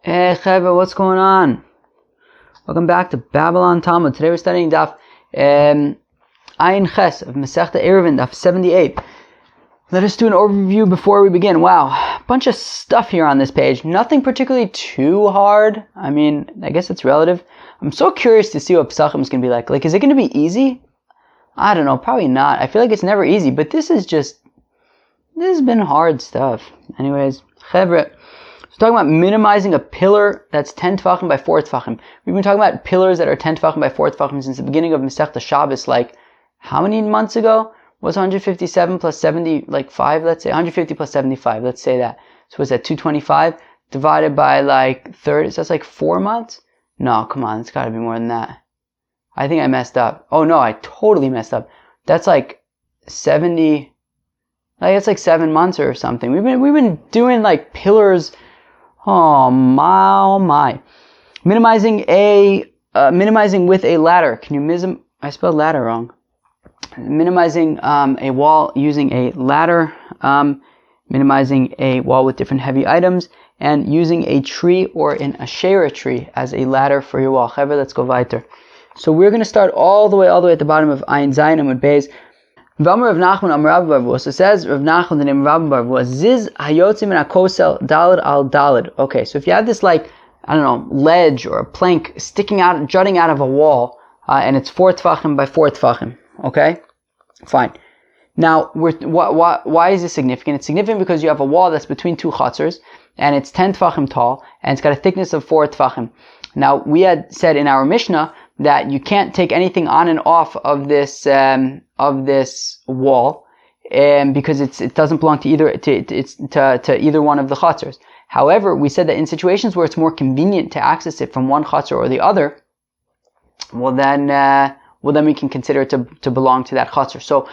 Hey Chevra, what's going on? Welcome back to Babylon Talmud. Today we're studying Daf Ayin Ches of Masechta Ayruvin, Daf 78. Let us do an overview before we begin. Wow, bunch of stuff here on this page. Nothing particularly too hard. I mean, I guess it's relative. I'm so curious to see what Pesachim is going to be like. Is it going to be easy? I don't know, probably not. I feel like it's never easy, but this has been hard stuff. Anyways, Chevra. So talking about minimizing a pillar that's 10 tefachim by 4 tefachim. We've been talking about pillars that are 10 tefachim by 4 tefachim since the beginning of Masechta Shabbos, how many months ago? Was 157 plus 75, let's say? 150 plus 75, let's say that. So was that 225 divided by 30? So that's 4 months? No, come on, it's got to be more than that. I think I messed up. Oh no, I totally messed up. That's 70, it's 7 months or something. We've been doing pillars. Oh my. Minimizing with a ladder. I spelled ladder wrong. Minimizing a wall using a ladder. Minimizing a wall with different heavy items. And using a tree or an asherah tree as a ladder for your wall. Chevra, let's go weiter. So we're going to start all the way at the bottom of Ayin Zayin Amud Beis. V'amar Rav Nachman Amar Rabbi Bar Avua. So it says Rav Nachman, the name of Rabbi Bar Avua, Ziz hayotzi min hakosel daled al daled. Okay, so if you have this ledge or a plank jutting out of a wall, and it's 4 tefachim by 4 tefachim. Okay, fine. Now, why is this significant? It's significant because you have a wall that's between two chutzers, and it's 10 tefachim tall, and it's got a thickness of 4 tefachim. Now, we had said in our Mishnah that you can't take anything on and off of this wall, because it doesn't belong to either either one of the chutzers. However, we said that in situations where it's more convenient to access it from one chutzer or the other, well then we can consider it to belong to that chutzer. So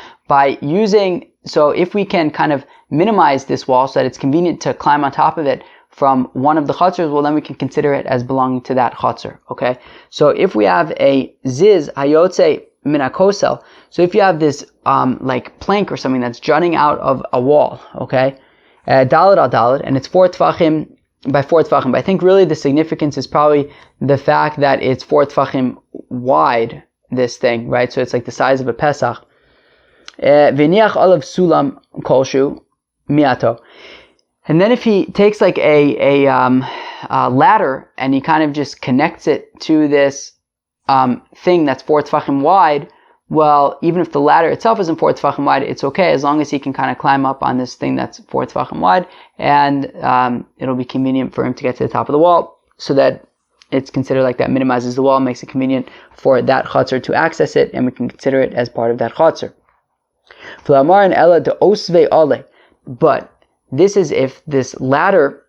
if we can kind of minimize this wall so that it's convenient to climb on top of it from one of the chutzers, well then we can consider it as belonging to that chutzer. Okay, so if we have a ziz hayotze min hakosel, so if you have this plank or something that's jutting out of a wall, okay, daled al daled, and it's 4 tefachim by 4 tefachim. But I think really the significance is probably the fact that it's 4 tefachim wide, this thing, right? So it's the size of a Pesach. V'niach olav sulam kolshu miato. And then if he takes a ladder and he kind of just connects it to this thing that's 4 tefachim wide, well, even if the ladder itself isn't 4 tefachim wide, it's okay as long as he can kind of climb up on this thing that's 4 tefachim wide, and it'll be convenient for him to get to the top of the wall, so that it's considered that minimizes the wall, makes it convenient for that chutzner to access it, and we can consider it as part of that chutzner. But this is if this ladder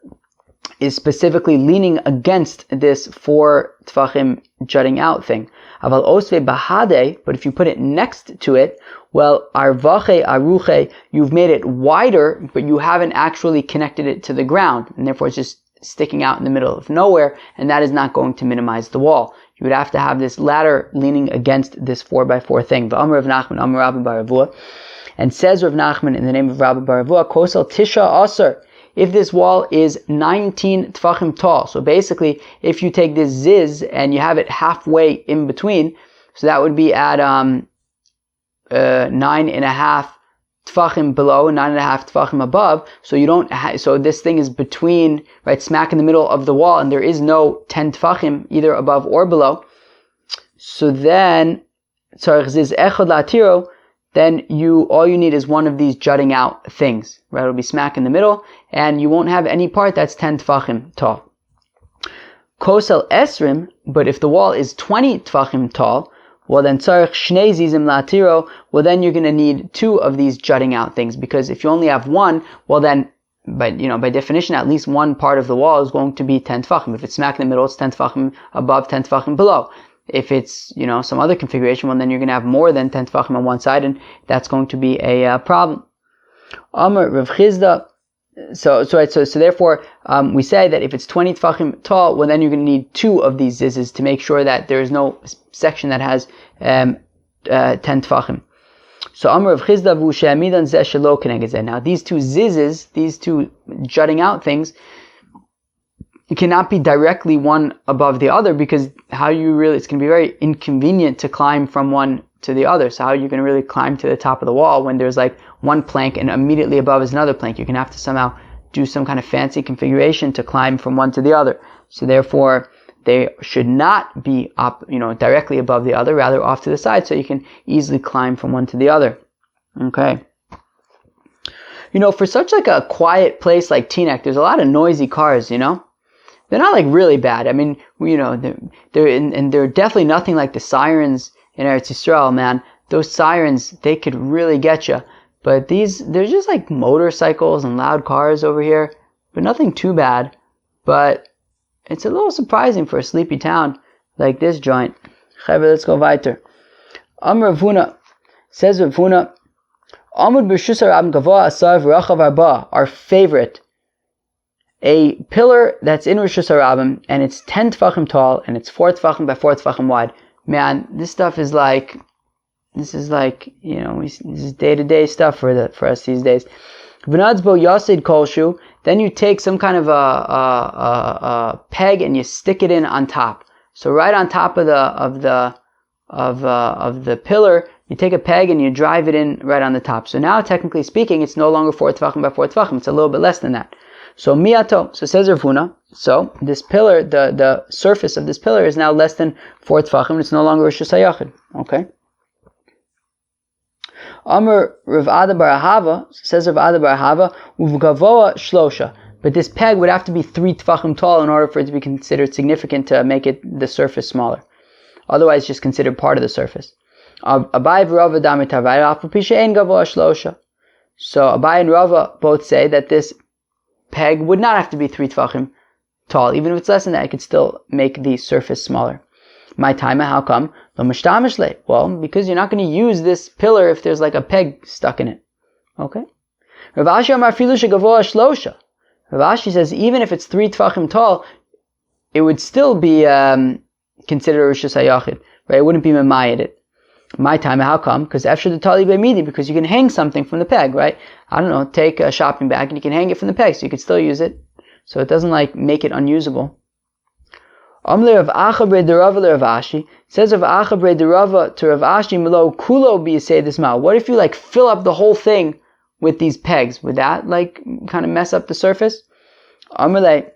is specifically leaning against this 4 tefachim jutting out thing. Aval osve bahade, but if you put it next to it, well, arvache aruche, you've made it wider, but you haven't actually connected it to the ground, and therefore it's just sticking out in the middle of nowhere, and that is not going to minimize the wall. You would have to have this ladder leaning against this 4 by 4 thing. V'amar Rav Nachman, Amar Rabbi Bar Avua. And says Rav Nachman in the name of Rabbi Bar Avua, Kosel Tisha Aser, if this wall is 19 tefachim tall. So basically, if you take this ziz and you have it halfway in between, so that would be at 9.5 tefachim below, 9.5 tefachim above. So so this thing is between, right, smack in the middle of the wall, and there is no 10 tefachim either above or below. So then, tzarich ziz echad la'atiro, then all you need is one of these jutting out things, right? It'll be smack in the middle, and you won't have any part that's 10 tefachim tall. Kosel esrim, but if the wall is 20 tefachim tall, well then tzarich shnei zizim la'atiro, well then you're going to need 2 of these jutting out things, because if you only have one, well then, by definition, at least one part of the wall is going to be 10 tefachim. If it's smack in the middle, it's 10 tefachim above, 10 tefachim below. If it's, some other configuration, well then you're going to have more than 10 tefachim on one side, and that's going to be a problem. Amar Rav Chizda. So therefore, we say that if it's 20 tefachim tall, well then you're going to need 2 of these zizes to make sure that there is no section that has 10 tefachim. So Amar Rav Chizda v'hu she'amidan zeh shelo keneged zeh. Now these 2 zizes, these 2 jutting out things, it cannot be directly one above the other, because it's going to be very inconvenient to climb from one to the other. So how are you going to really climb to the top of the wall when there's like one plank and immediately above is another plank? You're going to have to somehow do some kind of fancy configuration to climb from one to the other. So therefore, they should not be up, directly above the other, rather off to the side, so you can easily climb from one to the other. Okay. For such like a quiet place like Teaneck, there's a lot of noisy cars, They're not like really bad. I mean, they're definitely nothing like the sirens in Eretz Yisrael, man. Those sirens, they could really get you. But they're just like motorcycles and loud cars over here, but nothing too bad. But it's a little surprising for a sleepy town like this joint. Let's go weiter. Amr Rav Huna, says Rav Huna, Amud b'Reshus HaRabim Gavoa Asav Rachav Arba, our favorite, a pillar that's in Reshus HaRabim, and it's 10 tefachim tall, and it's 4 tefachim by 4 tefachim wide. Man, this is day-to-day stuff for us these days. V'nadzbo yasid kolshu, then you take some kind of a peg and you stick it in on top. So right on top of the pillar, you take a peg and you drive it in right on the top. So now, technically speaking, it's no longer 4 tefachim by 4 tefachim. It's a little bit less than that. So miato. So says Rav Huna. So this pillar, the surface of this pillar is now less than 4 tefachim. It's no longer Reshus HaYachid. Okay. Amr Rav Ada bar Ahava, says Rav Ada bar Ahava, uvgavoa shlosha. But this peg would have to be 3 tefachim tall in order for it to be considered significant to make it the surface smaller. Otherwise, just considered part of the surface. Abai v'Rava damar tavayra af b'pisha ein gavoa shlosha. So Abai and Rava both say that this peg would not have to be 3 tefachim tall. Even if it's less than that, it could still make the surface smaller. My time, how come? Well, because you're not going to use this pillar if there's like a peg stuck in it. Okay? Rav Ashi amar filu shegavoa shlosha. Rav Ashi says even if it's 3 tefachim tall, it would still be considered Reshus HaYachid. Right? It wouldn't be memayed it. My time, how come? Because after the tali be'midi, because you can hang something from the peg, right? I don't know, take a shopping bag and you can hang it from the peg, so you could still use it. So it doesn't like make it unusable. Amle Rav Achabre de Rava le Rav Ashi, says Rav Achabre de Rava to Rav Ashi Melo Kulo be say this mal. What if you like fill up the whole thing with these pegs? Would that like kind of mess up the surface? Amle,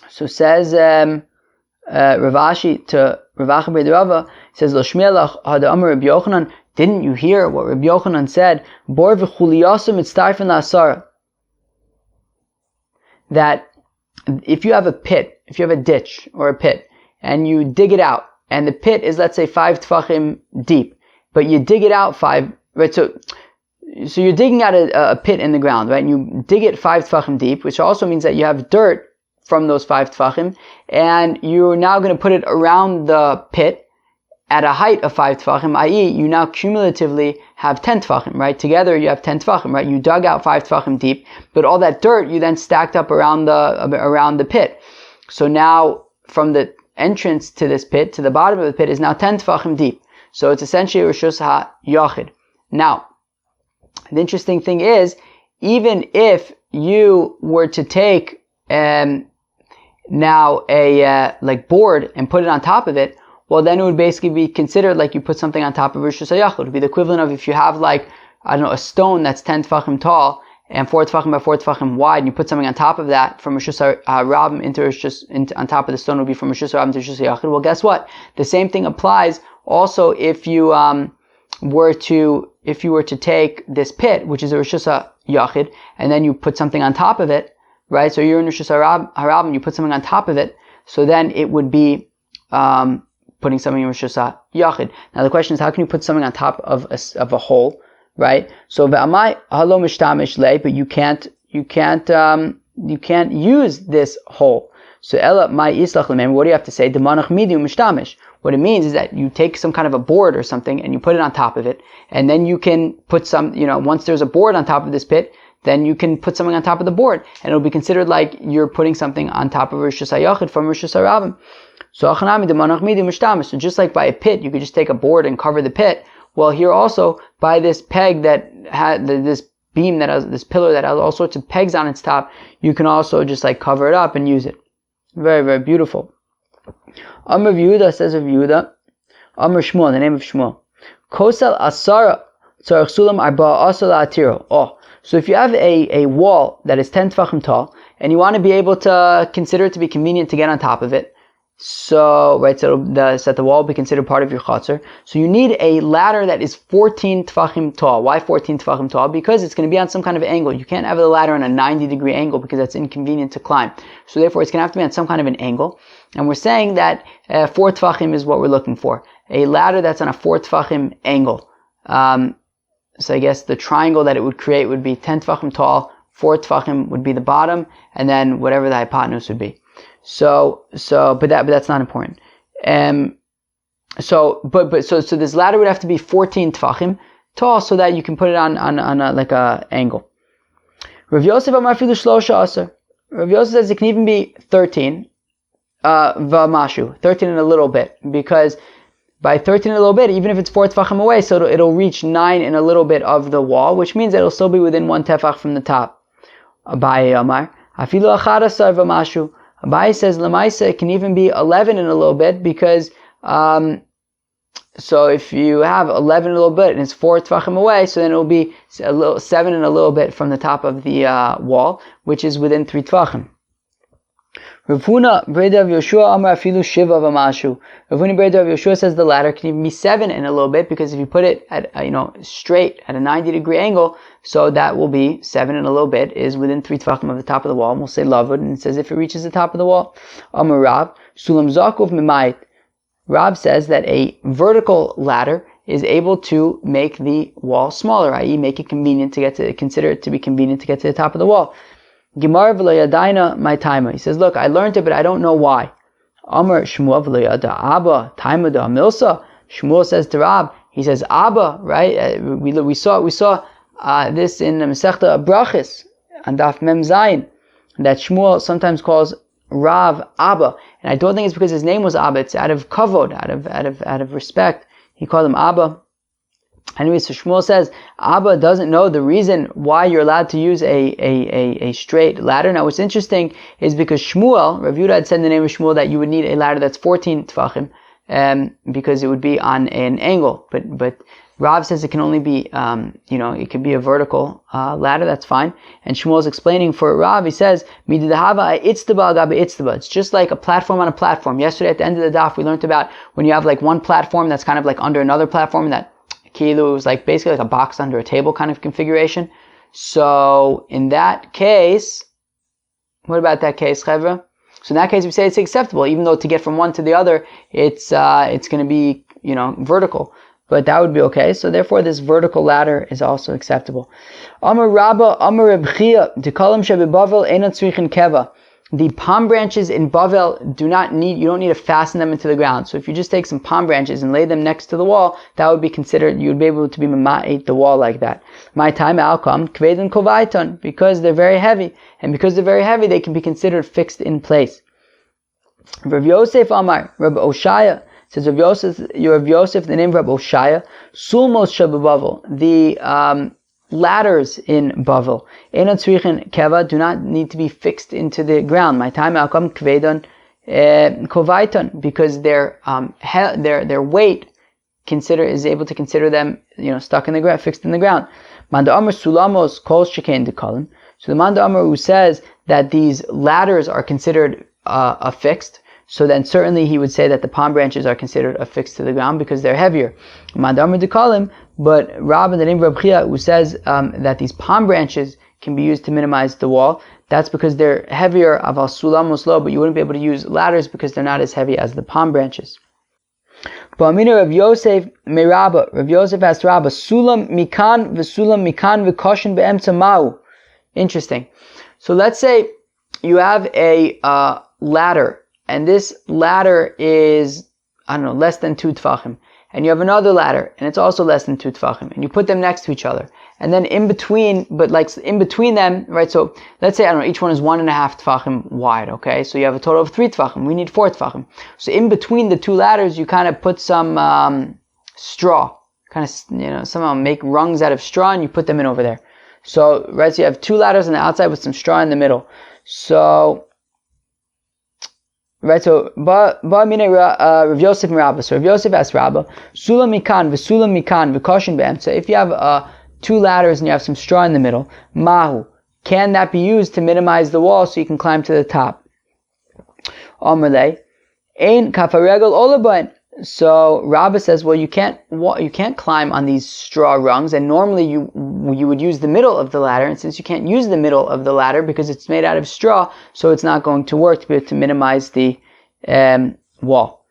so says Rav Ashi to Rav Achabre de Rava, says Lo Shmielach Hada Amar Rabbi Yochanan. Didn't you hear what Rabbi Yochanan said? Bor v'chuliyasum mitztarfen la'asara. That if you have a pit, if you have a ditch or a pit, and you dig it out, and the pit is, let's say, 5 tefachim deep, but you dig it out 5, right? So you're digging out a pit in the ground, right? And you dig it 5 tefachim deep, which also means that you have dirt from those 5 tefachim, and you're now going to put it around the pit at a height of 5 tefachim, i.e., you now cumulatively have 10 tefachim, right? Together you have 10 tefachim, right? You dug out 5 tefachim deep, but all that dirt you then stacked up around the pit. So now from the entrance to this pit to the bottom of the pit is now 10 tefachim deep. So it's essentially Reshus HaYachid. Now, the interesting thing is, even if you were to take now a like board and put it on top of it, well, then it would basically be considered like you put something on top of Reshus HaYachid. It would be the equivalent of if you have like, I don't know, a stone that's 10 tefachim tall and 4 tefachim by 4 tefachim wide, and you put something on top of that from Reshus HaRabim on top of the stone would be from Reshus HaRabim to Reshus HaYachid. Well, guess what? The same thing applies also if you were to take this pit, which is a Reshus HaYachid, and then you put something on top of it, right? So you're in Reshus HaRabim, you put something on top of it, so then it would be putting something in Reshus HaYachid. Now the question is, how can you put something on top of a hole, right? So ve'amai halo mishtamish le, but you can't use this hole. So ela mai islach lemem. What do you have to say? Demanach midu mishtamish. What it means is that you take some kind of a board or something and you put it on top of it, and then you can put some, once there's a board on top of this pit, then you can put something on top of the board, and it'll be considered like you're putting something on top of Reshus HaYachid from Reshus HaRabim. So just like by a pit, you could just take a board and cover the pit. Well, here also, by this peg that had this pillar that has all sorts of pegs on its top, you can also just like cover it up and use it. Very, very beautiful. Amr Rav Yehuda says Rav Yehuda, Amr Shmuel, the name of Shmuel. Kosel asara tzarich sulam arba'a asar la'atiro. Oh, so if you have a wall that is 10 tefachim tall, and you want to be able to consider it to be convenient to get on top of it, so that the wall will be considered part of your chutzner. So you need a ladder that is 14 tefachim tall. Why 14 tefachim tall? Because it's going to be on some kind of angle. You can't have the ladder on a 90-degree angle because that's inconvenient to climb. So therefore, it's going to have to be on some kind of an angle. And we're saying that 4 tefachim is what we're looking for. A ladder that's on a 4 tefachim angle. So I guess the triangle that it would create would be 10 tefachim tall, 4 tefachim would be the bottom, and then whatever the hypotenuse would be. But that's not important. So this ladder would have to be 14 tefachim tall so that you can put it on a angle. Rav Yosef Amar Filu Shlosha Aser. Rav Yosef says it can even be 13 v'mashu, 13 and a little bit, because by 13 and a little bit, even if it's 4 tefachim away, so it'll reach 9 and a little bit of the wall, which means that it'll still be within 1 tefach from the top. Abaye Amar Afilu Achad Asar v'mashu. Abaye says Lamaisa it can even be 11 and a little bit, because so if you have 11 and a little bit and it's 4 tefachim away, so then it will be 7 and a little bit from the top of the wall, which is within 3 tefachim. Rav Huna Breda of Yoshua Amar Afilu Shiva v'mashu. Rav Huna Breda of Yoshua says the ladder can even be 7 and a little bit, because if you put it at straight at a 90-degree angle, so that will be 7 and a little bit is within 3 tefachim of the top of the wall. And we'll say lavud, and it says if it reaches the top of the wall. Amar Rav Sulam Zakuf Mimayit. Rav says that a vertical ladder is able to make the wall smaller, i.e., make it convenient consider it to be convenient to get to the top of the wall. Gemara v'lo yadaina my taima. He says, look, I learned it, but I don't know why. Amar Shmuel v'lo yada Abba taima da milsa. Shmuel says to Rab, he says Abba, right? We saw this in Masechta Brachis and Daf Mem Zayin, that Shmuel sometimes calls Rav Abba, and I don't think it's because his name was Abba. It's out of kavod, out of respect. He called him Abba. Anyway, so Shmuel says Abba doesn't know the reason why you're allowed to use a straight ladder. Now, what's interesting is because Shmuel, Rav Yehuda had said in the name of Shmuel that you would need a ladder that's 14 tefachim, because it would be on an angle. But Rav says it can only be, it could be a vertical ladder. That's fine. And Shmuel's explaining for Rav. He says, it's just like a platform on a platform. Yesterday at the end of the daf, we learned about when you have like one platform that's kind of like under another platform, that Kilu was like basically like a box under a table kind of configuration. So in that case, what about that case, Chevra? So in that case, we say it's acceptable, even though to get from one to the other, it's going to be, vertical. But that would be okay. So therefore, this vertical ladder is also acceptable. Amar Rabba, Amar Reb Chia, Dekalim shebebavel einat tzrichin keva. The palm branches in Bavel you don't need to fasten them into the ground. So if you just take some palm branches and lay them next to the wall, that would be considered, you would be able to be mama'it the wall like that. My time outcome, kvedin kovaiton, because they're very heavy. And because they're very heavy, they can be considered fixed in place. Rav Yosef Amar, Rav Oshaya, says Rav Yosef, the name of Rav Oshaya, Sulmos Shababavel, the ladders in Bavel, Einat Tzrichin Keva, do not need to be fixed into the ground. My time outcome Kvedon Kovaiton, because their weight is able to consider them stuck in the ground, fixed in the ground. Manda Amar Sulamos Kol Shekain Dekalim. So the Manda Amar who says that these ladders are considered affixed, so then certainly he would say that the palm branches are considered affixed to the ground because they're heavier. Manda Amar Dekalim. But Rab, in the name of Reb Chia, who says that these palm branches can be used to minimize the wall, that's because they're heavier, aval sulamos lo, but you wouldn't be able to use ladders because they're not as heavy as the palm branches. Ba'amina Rav Yosef merabba, Rav Yosef asked Rabba, sulam mikan v'koshin be'emtza ma'u. Interesting. So let's say you have a ladder, and this ladder is, less than 2 tefachim. And you have another ladder, and it's also less than 2 tefachim, and you put them next to each other. And then in between them, right, so let's say, each one is 1.5 tefachim wide, okay? So you have a total of 3 tefachim. We need 4 tefachim. So in between the 2 ladders, you kind of put some straw, somehow make rungs out of straw, and you put them in over there. So, right, so you have 2 ladders on the outside with some straw in the middle. So Right, so Rav Yosef and Rabba. So Rav Yosef asked Rabba, Sulam mikan v'sulam mikan v'koshin be'emtza. If you have 2 ladders and you have some straw in the middle, mahu, can that be used to minimize the wall so you can climb to the top? Amalei, ein kafaregel olabain. So Rabba says, well, you can't climb on these straw rungs, and normally you would use the middle of the ladder, and since you can't use the middle of the ladder because it's made out of straw, so it's not going to work to minimize the wall.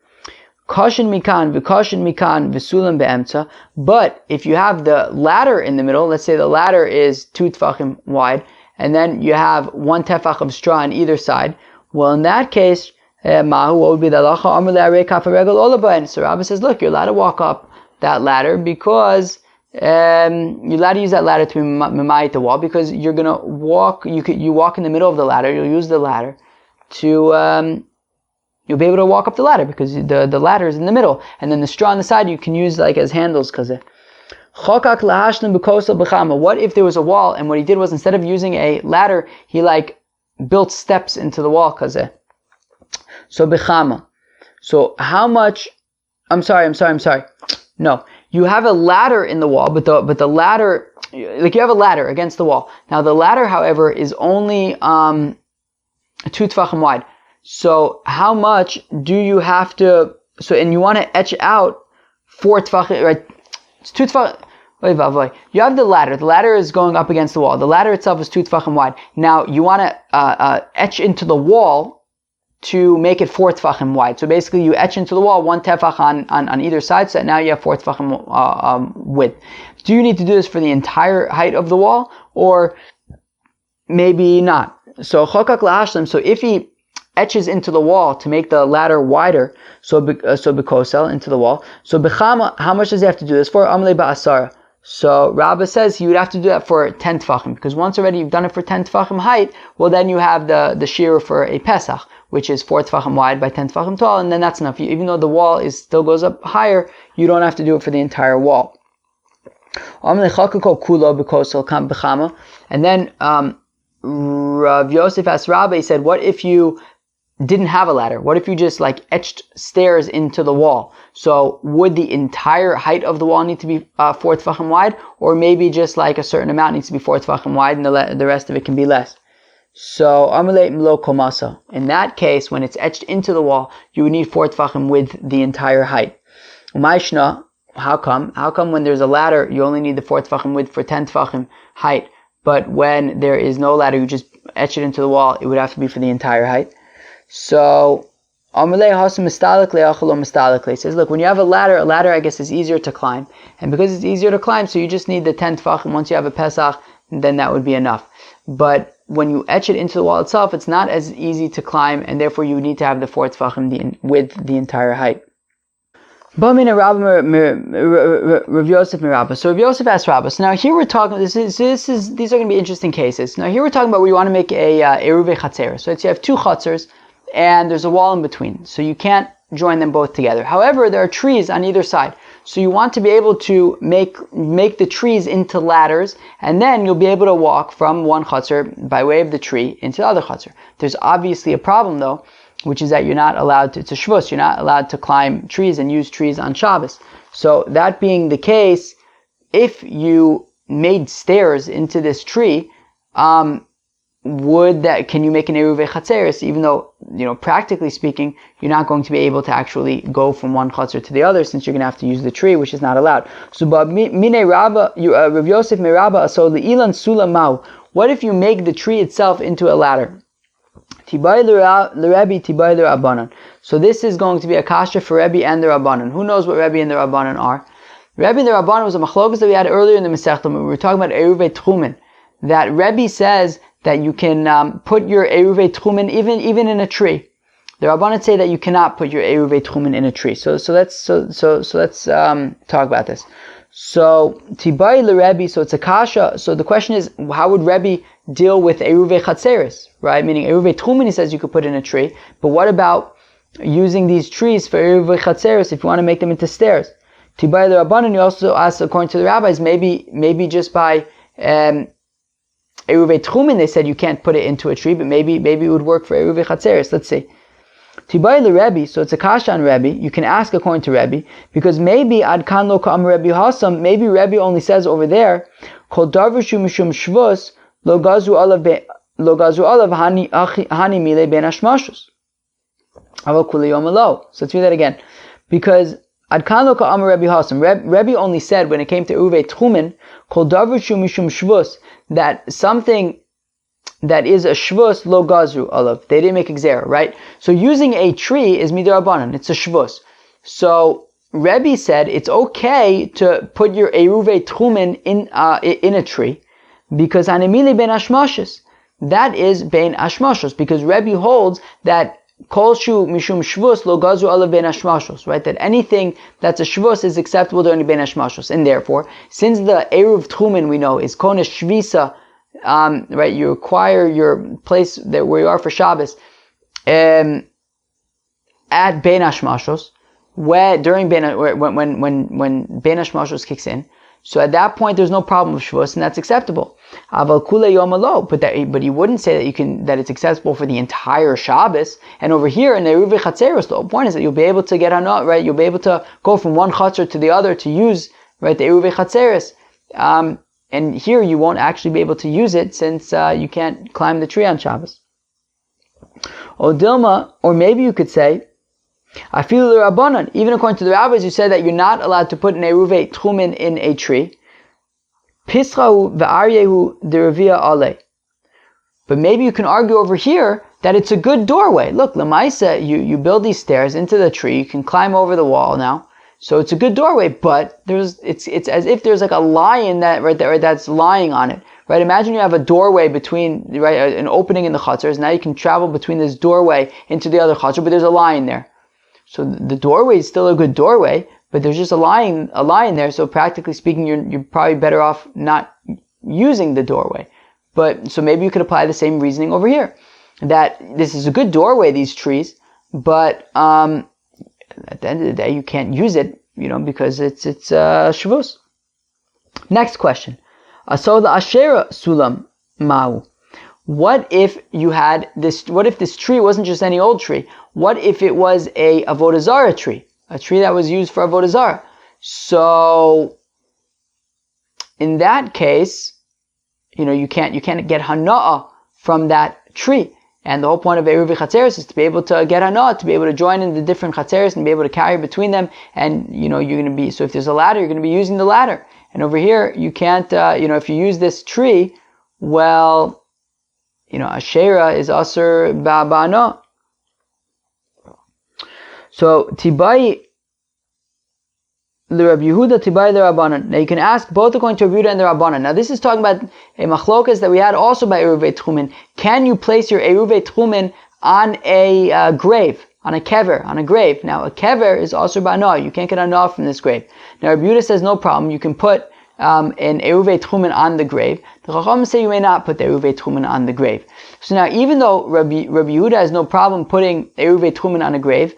Kashin mikan v'sulam be'emtza. But if you have the ladder in the middle, let's say the ladder is 2 tefachim wide, and then you have 1 tefach of straw on either side, well, in that case, Mahu, what would be the halacha? So Rabbi says, look, you're allowed to walk up that ladder because you're allowed to use that ladder to mimayit the wall, because you're gonna walk. You walk in the middle of the ladder. You'll use the ladder to you'll be able to walk up the ladder because the ladder is in the middle, and then the straw on the side you can use like as handles. What if there was a wall, and what he did was, instead of using a ladder, he like built steps into the wall? So bechama. So how much? I'm sorry. No, you have a ladder in the wall, but the ladder, like you have a ladder against the wall. Now the ladder, however, is only 2 tefachim wide. So how much do you have to? So, and you want to etch out 4 tefachim, right? It's 2 tefachim. You have the ladder. The ladder is going up against the wall. The ladder itself is 2 tefachim wide. Now you want to etch into the wall to make it 4 tefachim wide. So basically you etch into the wall 1 tefach on either side, so that now you have 4 tefachim width. Do you need to do this for the entire height of the wall, or maybe not? So chokak lahashlim, so if he etches into the wall to make the ladder wider, so bekosel, into the wall, so bechama, how much does he have to do this for? Amle ba'asara. So Rabba says he would have to do that for 10 tefachim, because once already you've done it for 10 tefachim height, well then you have the shear for a Pesach, which is 4 tefachim wide by 10 tefachim tall, and then that's enough. Even though the wall still goes up higher, you don't have to do it for the entire wall. And then Rav Yosef asked Rabba, he said, what if you didn't have a ladder? What if you just like etched stairs into the wall? So would the entire height of the wall need to be 4 tefachim wide, or maybe just like a certain amount needs to be 4 tefachim wide and the rest of it can be less? So in that case, when it's etched into the wall, you would need 4 tefachim with the entire height. How come? How come when there's a ladder, you only need the 4 tefachim width for 10 tefachim height, but when there is no ladder, you just etch it into the wall, it would have to be for the entire height? So he says, look, when you have a ladder I guess is easier to climb, and because it's easier to climb, so you just need the 10 tefachim. Once you have a Pesach, then that would be enough. But when you etch it into the wall itself, it's not as easy to climb, and therefore you need to have the 4 tefachim with the entire height. Rav Yosef Mirabba. So Rav Yosef asked Rabba. So now here we're talking. These are going to be interesting cases. Now here we're talking about where you want to make a Ayruvin chatzer. So you have 2 chatzers, and there's a wall in between, so you can't join them both together. However, there are trees on either side, so you want to be able to make the trees into ladders, and then you'll be able to walk from one chutzner by way of the tree into the other chutzner. There's obviously a problem though, which is that you're not allowed to, it's a shvus, you're not allowed to climb trees and use trees on Shabbos. So that being the case, if you made stairs into this tree, can you make an Ayruvin chatzeris, even though, practically speaking, you're not going to be able to actually go from one chutzner to the other, since you're going to have to use the tree, which is not allowed. So, Rav Yosef Merabba, so Le'ilan Sula Mau. What if you make the tree itself into a ladder? Tibay l'Rebbe, Tibay l'Rabbanan. So this is going to be a kasha for Rebbe and the Rabbanan. Who knows what Rebbe and the Rabbanan are? Rebbe and the Rabbanan was a machlokas that we had earlier in the Masechta. We were talking about Eruve Tchumen. That Rebbe says that you can put your Eruve Tchumen even in a tree. The Rabbanan say that you cannot put your Eruve Tchumen in a tree. So let's talk about this. So Tibay l'Rebbe, so it's a kasha. So the question is, how would Rebbe deal with Eruve Chatzeris, right? Meaning Eruve Tchumen, he says you could put in a tree, but what about using these trees for Eruve Chatzeris if you want to make them into stairs? Tibay l'Rabbanan, you also ask, according to the rabbis, maybe just by Eruve Tchumen, they said you can't put it into a tree, but maybe it would work for Eruve Chatzeris. Let's see. Tibai le Rebbe, so it's a kasha on Rebbe. You can ask according to Rebbe, because maybe ad kan lo ka'am Rebbe Hasam, maybe Rebbe only says over there, kol darvushu mishum shvus lo gazu alav hani mile ben ashmashus. Aval kule yom alo. So let's read that again, because ad kan lo ka'am Rebbe Hasam, Rebbe only said when it came to Eruvei Tchumen, kol darvushu mishum shvus, that something that is a shvus lo gazru alav. They didn't make exera, right? So using a tree is midarabanan. It's a shvus. So Rebbe said it's okay to put your eruvei tchumen in a tree, because anemili ben ashmashis. That is ben ashmashos, because Rebbe holds that kol shu mishum shvus lo gazru alav ben ashmashos, right? That anything that's a shvus is acceptable during ben ashmashos, and therefore, since the eruv tchumen we know is konesh shvisa. Right, you acquire your place there where you are for Shabbos at Bein Hashmashos, where during when Bein Hashmashos kicks in. So at that point, there's no problem with Shavuos, and that's acceptable. Aval kule yom alo, but you wouldn't say that it's acceptable for the entire Shabbos. And over here in the Ayruvin Chatzeros, the whole point is that you'll be able to get hana, right? You'll be able to go from one Chatzer to the other to use, right, the Ayruvin Chatzeros. And here you won't actually be able to use it since you can't climb the tree on Shabbos. O Dilma, or maybe you could say, I feel the Rabbanan. Even according to the rabbis, you said that you're not allowed to put an eruvei tchumen in a tree. Pischahu ve'aryehu derevia ale. But maybe you can argue over here that it's a good doorway. Look, Lamaisa, you build these stairs into the tree. You can climb over the wall now. So it's a good doorway, but it's as if there's like a lion that's lying on it, right? Imagine you have a doorway between, right, an opening in the chutzers. Now you can travel between this doorway into the other chutzer, but there's a lion there. So the doorway is still a good doorway, but there's just a lion there. So practically speaking, you're probably better off not using the doorway. But so maybe you could apply the same reasoning over here, that this is a good doorway, these trees, but at the end of the day, you can't use it, because it's Shavuos. Next question. So the Asherah Sulam Ma'u. What if this tree wasn't just any old tree? What if it was a Avodah Zarah tree? A tree that was used for Avodah Zarah. So, in that case, you can't get Hana'ah from that tree. And the whole point of Ayruvin Chatzeros is to be able to get Hana'ah, to be able to join in the different Chatzeros and be able to carry between them. And, you're going to be, so if there's a ladder, you're going to be using the ladder. And over here, you can't, if you use this tree, well, Asherah is Asur Ba'ana. So, Tibai the Rabbi Yehuda, Tibai the Rabbanan. Now you can ask both according to Rabbi Yehuda and the Rabbanan. Now this is talking about a machlokas that we had also by Eruvei Tchumen. Can you place your Eruvei Tchumen on a grave, on a kever, on a grave? Now a kever is also ba'ana. You can't get anah from this grave. Now Rabbi Yehuda says no problem. You can put an Eruvei Tchumen on the grave. The Chacham say you may not put the Eruvei Tchumen on the grave. So now even though Rabbi Yehuda has no problem putting Eruvei Tchumen on a grave,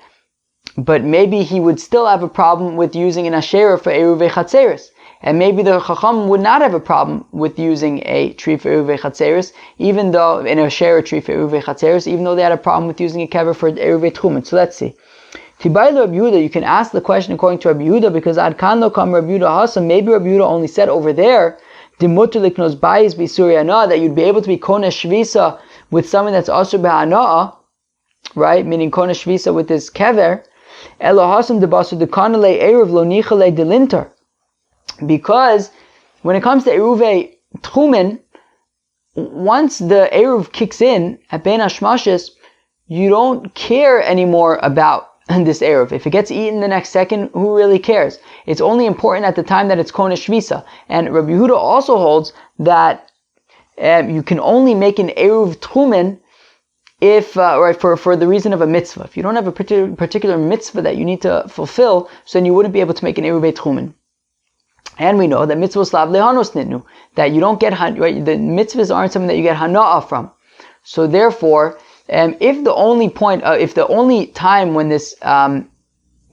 but maybe he would still have a problem with using an Asherah for Eruvei Chatzeros. And maybe the Chacham would not have a problem with using a tree for Eruvei Chatzeros, even though, an Asherah tree for Eruvei Chatzeros, even though they had a problem with using a kever for Eruvei Tchumen. So let's see. Tibai Rabbi Yehuda, you can ask the question according to Rabbi Yehuda, because Ad Kan Lo Kam Rabbi Yehuda Hasam, maybe Rabbi Yehuda only said over there, Dimutu Liknos Bayis B'Suri Hana'ah, that you'd be able to be Konesh Shvisa with something that's also B'Hana'ah, right? Meaning Konesh Shvisa with this kever, Elohasam debasu dekanale eruv lo nichale delinter. Because when it comes to eruvei tchumen, once the eruv kicks in at bein hashmashes, you don't care anymore about this eruv. If it gets eaten the next second, who really cares? It's only important at the time that it's konesh shvisa. And Rabbi Yehuda also holds that you can only make an eruv tchumen if for the reason of a mitzvah. If you don't have a particular mitzvah that you need to fulfill, so then you wouldn't be able to make an eruvei tchumen. And we know that mitzvahs lav lehanos nitnu, that you don't get right. The mitzvahs aren't something that you get hana'ah from. So therefore, if the only time when this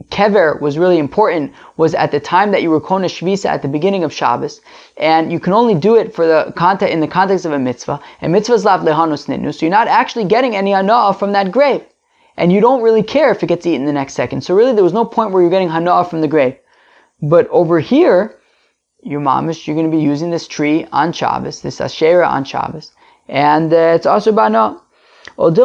kever was really important was at the time that you were konesh shvisa at the beginning of Shabbos, and you can only do it for in the context of a mitzvah, and mitzvahs lav lehanos nitnu, so you're not actually getting any hana'ah from that grave. and you don't really care if it gets eaten the next second. So really there was no point where you're getting hana'ah from the grave. But over here, you're going to be using this tree on Shabbos, this Asherah on Shabbos, and it's also bana. And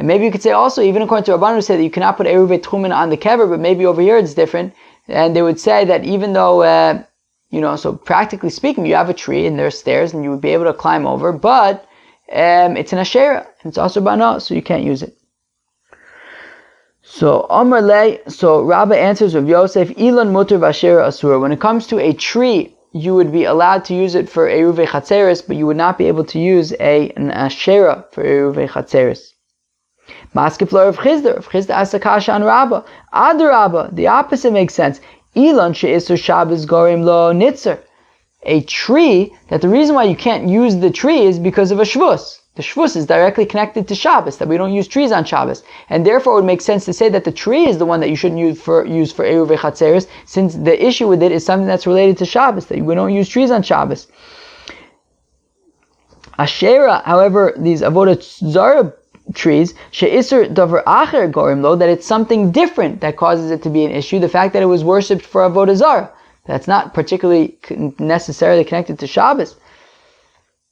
maybe you could say also, even according to Rabbanan who say that you cannot put Eruv Tchumen on the kever, but maybe over here it's different. And they would say that even though, so practically speaking, you have a tree and there's stairs and you would be able to climb over, but it's an Asherah, and it's also bana, so you can't use it. So Amar Lei, so Rabba answers Rav Yosef, Ilan Mutter V'Asherah Asura. When it comes to a tree, you would be allowed to use it for Eruvei Chatzeres, but you would not be able to use an Asherah for Eruvei Chatzeres. Maskef lo Rav Chisda. Rav Chisda asks a kasha on Rabba. Rabba, the opposite makes sense. Ilan she'isur Shabbos gorim lo nitzer. A tree, that the reason why you can't use the tree is because of a shvus. The shvus is directly connected to Shabbos, that we don't use trees on Shabbos. And therefore it would make sense to say that the tree is the one that you shouldn't use for Eruvei Chatzeres, since the issue with it is something that's related to Shabbos, that we don't use trees on Shabbos. Asherah, however, these Avodah Zarah trees, she'isur davar acher gorim lo, that it's something different that causes it to be an issue. The fact that it was worshipped for Avodah Zarah, that's not particularly necessarily connected to Shabbos.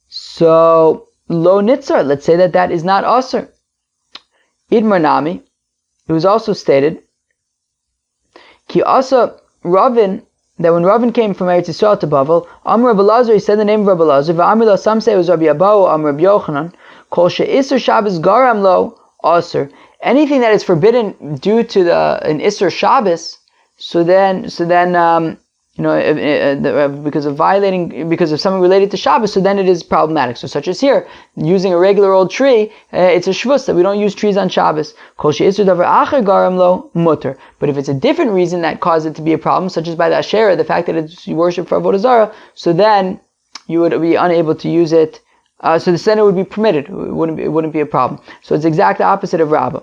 So, lo nitzar, let's say that is not asur. Idmar nami, it was also stated, ki asa Ravin, that when Ravin came from Eretz Yisrael to Bavel, Amr Rabbi Lazar, he said the name of Rabbi Lazar, v'amr, some say it was Rabbi Abahu, Amr Rabbi Yochanan, kol she'isur Shabbos garam lo asur. Anything that is forbidden due to an Isur Shabbos, so then because of something related to Shabbos, so then it is problematic. So such as here, using a regular old tree, it's a shvus that we don't use trees on Shabbos. Kol she'isur davar acher garam lo mutter. But if it's a different reason that caused it to be a problem, such as by the Asherah, the fact that it's worship for Avodah Zarah, so then you would be unable to use it. So then it would be permitted. It wouldn't be a problem. So it's exact the opposite of Rabbah.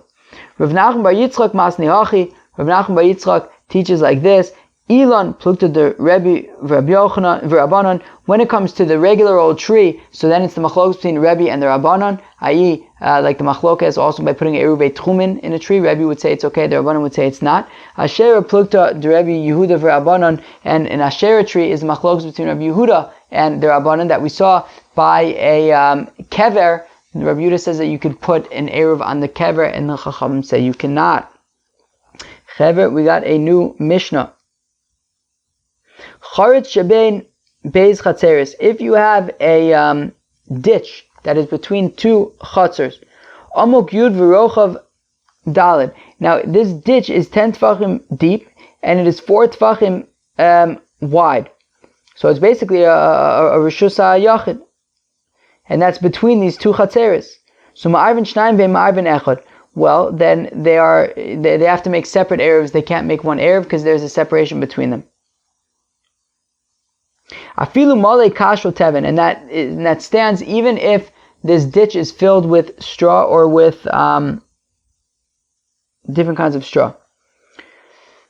Rav Nachman bar Yitzchak Masni Hachi. Rav Nachman bar Yitzchak teaches like this. Elon plukta the Rebbe Rabbi Yochanan v'Rabbanan. When it comes to the regular old tree, so then it's the machlokes between Rebbe and the Rabbanan, i.e., like the machlokes is also by putting Eruvei Tchumen in a tree. Rebbe would say it's okay, the Rabbanan would say it's not. Asherah plukta the Rebbe Yehuda v'Rabbanan, and an Asherah tree is the machlokes between Rabbi Yehuda and the Rabbanan that we saw by a kever. Rabbi Yehuda says that you could put an Eruv on the kever, and the Chachamim say you cannot. Kever, we got a new Mishnah. Charetz shebein beis chatzeres. If you have a ditch that is between two chatzers, amok yud v'rochav daled. Now this ditch is 10 tfachim deep and it is 4 tfachim wide. So it's basically a rishus ha'yachid, and that's between these two chatzeres. So ma'arvin shnayim ve'ma'arvin echad. Well, then they have to make separate erevs. They can't make one erev because there's a separation between them. Afilu male kashel tevin, and that stands even if this ditch is filled with straw or with different kinds of straw.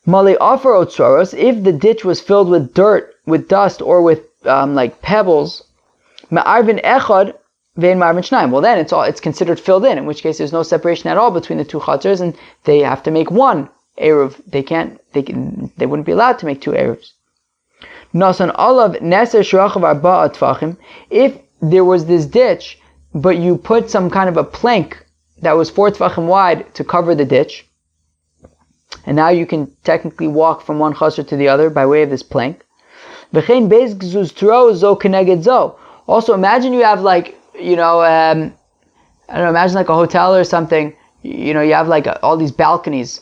Male offer otzoros, if the ditch was filled with dirt, with dust, or with like pebbles, ma'arvin echad vein ma'arvin shnayim. Well, then it's considered filled in which case there's no separation at all between the two chatzers, and they have to make one eruv. They wouldn't be allowed to make two eruvs. Nasan olav neser shrachav arba'a tfachim. If there was this ditch, but you put some kind of a plank that was 4 tfachim wide to cover the ditch, and now you can technically walk from one chaser to the other by way of this plank. V'chein beis gzuz tro zo keneged zo. Also, imagine you have imagine like a hotel or something. You have like all these balconies.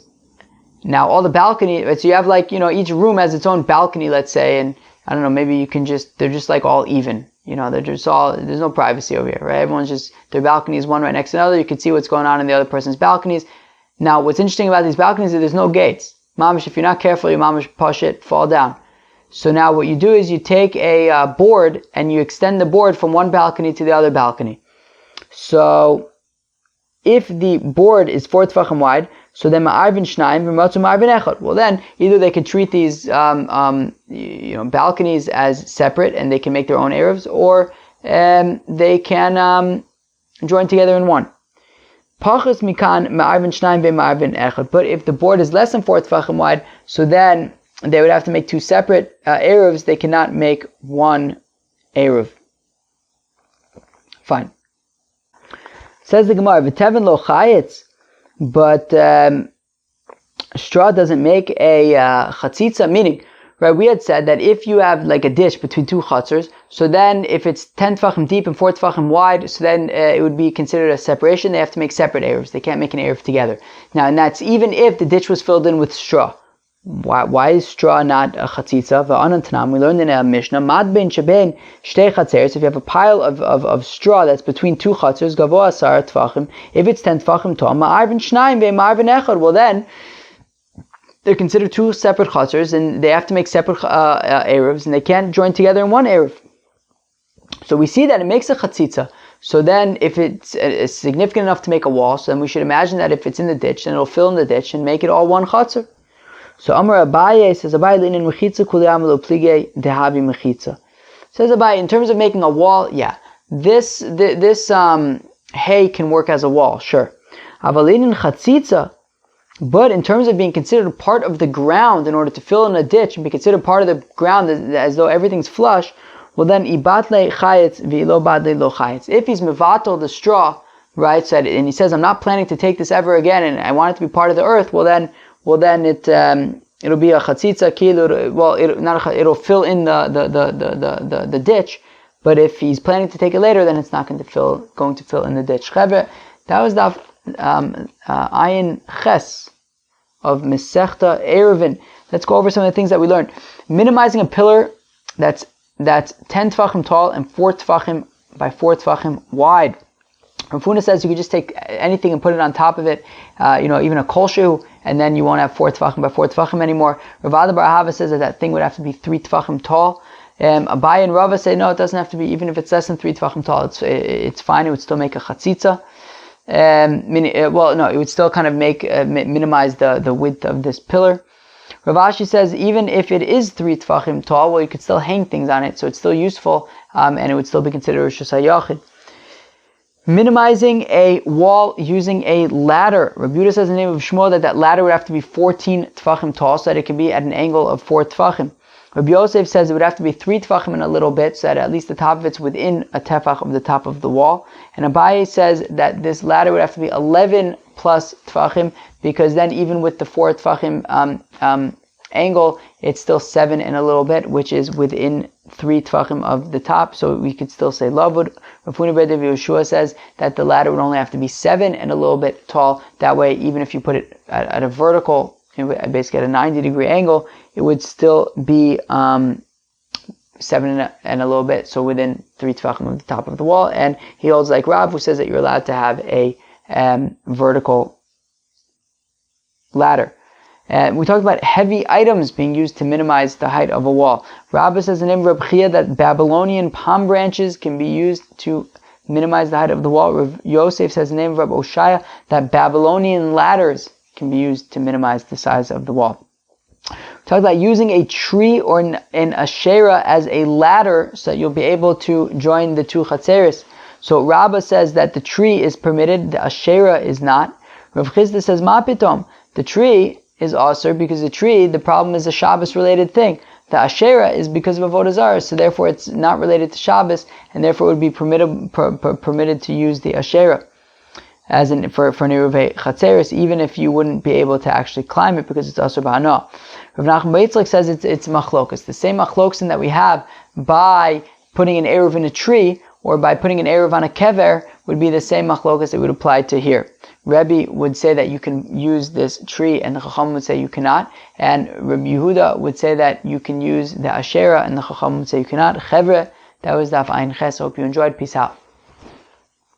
Now all the balcony, so you have each room has its own balcony, let's say, and I don't know, maybe you can they're just like all even. They're just there's no privacy over here, right? Everyone's just, their balcony is one right next to another. You can see what's going on in the other person's balconies. Now, what's interesting about these balconies is there's no gates. Mamish, if you're not careful, your mamish push it, fall down. So now what you do is you take a board and you extend the board from one balcony to the other balcony. So if the board is 4 tfachim wide, so then ma'arvin shnayim v'matzu ma'arvin echad. Well, then either they can treat these balconies as separate and they can make their own erevs, or they can join together in one. Pachas mikan ma'arvin shnayim ve'ma'arvin echad. But if the board is less than 4 tefachim wide, so then they would have to make 2 separate Eiruvs. They cannot make 1 Eyruv. Fine. Says the Gemara, v'tevin lo chayetz, but straw doesn't make a chatzitza, meaning, right, we had said that if you have like a dish between 2 chutzers, so then if it's 10 tefachim deep and 4 tefachim wide, so then it would be considered a separation. They have to make separate Eiruvs. They can't make an Eyruv together. Now, and that's even if the ditch was filled in with straw. Why is straw not a chatzitza? We learned in a Mishnah, mad ben sheben shtei chatzeres. If you have a pile of straw that's between 2 chatzers, gavo asar tefachim. If it's 10 tefachim tall, ma'arvin shnayim ve'ma'arvin echad. Well, then they're considered 2 separate chatzers, and they have to make separate Eiruvs, and they can't join together in 1 Eyruv. So we see that it makes a chatzitza. So then, if it's significant enough to make a wall, so then we should imagine that if it's in the ditch, then it'll fill in the ditch and make it all 1 chatzer. So Amar Abaye says, Abaye linin mechitza kuliyam lo plige dehavi mechitza. Says Abaye, in terms of making a wall, yeah, this hay can work as a wall, sure. Avalinin chatzitza, but in terms of being considered part of the ground in order to fill in a ditch and be considered part of the ground as though everything's flush, well then ibatle chayetz v'ilo badle lo chayetz. If he's mevatel the straw, right, so, and he says, I'm not planning to take this ever again, and I want it to be part of the earth, well then it'll be a chatzitza kilu. Well, it'll fill in the ditch. But if he's planning to take it later, then it's not going to fill in the ditch. Chevre, that was the ayin ches of Masechta Ayruvin. Let's go over some of the things that we learned. Minimizing a pillar that's 10 tefachim tall and 4 tefachim by 4 tefachim wide. Rav Huna says you could just take anything and put it on top of it, even a kolshu, and then you won't have 4 tefachim by 4 tefachim anymore. Rav Ada bar Ahava says that thing would have to be 3 tefachim tall. Abaye and Rava say no, it doesn't have to be, even if it's less than 3 tefachim tall, it's fine. It would still make a chatzitza. It would still kind of minimize the width of this pillar. Rav Ashi says even if it is 3 tefachim tall, well, you could still hang things on it, so it's still useful, and it would still be considered Rosh Hashanah. Minimizing a wall using a ladder. Rabbi Yehuda says in the name of Shmuel that ladder would have to be 14 tefachim tall, so that it can be at an angle of 4 tefachim. Rabbi Yosef says it would have to be 3 tefachim and a little bit, so that at least the top of it's within a tefach of the top of the wall. And Abaye says that this ladder would have to be 11 plus tefachim, because then even with the 4 tefachim angle, it's still 7 and a little bit, which is within 3 tefachim of the top, so we could still say lavud. Rav Huna ben Yeshua says that the ladder would only have to be 7 and a little bit tall. That way, even if you put it at a vertical, basically at a 90-degree angle, it would still be 7 and a little bit, so within 3 tefachim of the top of the wall. And he holds like Rav, who says that you're allowed to have a vertical ladder. And we talked about heavy items being used to minimize the height of a wall. Rabbah says in the name of Reb Chia that Babylonian palm branches can be used to minimize the height of the wall. Rav Yosef says in the name of Reb Oshaya that Babylonian ladders can be used to minimize the size of the wall. We talked about using a tree or an asherah as a ladder so that you'll be able to join the 2 chatzeres. So Rabbah says that the tree is permitted, the asherah is not. Rav Chizda says ma pitom, the tree is also because the problem is a Shabbos related thing. The Asherah is because of Avodah Zarah, so therefore it's not related to Shabbos, and therefore it would be permitted to use the Asherah as in for Niruvei Chatzeris, even if you wouldn't be able to actually climb it because it's also B'Hana. Rav Nachman Beitzlik says it's machlokas. The same machlokas that we have by putting an Eruv in a tree or by putting an Eruv on a kever would be the same machlokas that would apply to here. Rebbe would say that you can use this tree, and the Chacham would say you cannot. And Rabbi Yehuda would say that you can use the Asherah, and the Chacham would say you cannot. Chevre, that was Daf Ayin Ches. Hope you enjoyed. Peace out.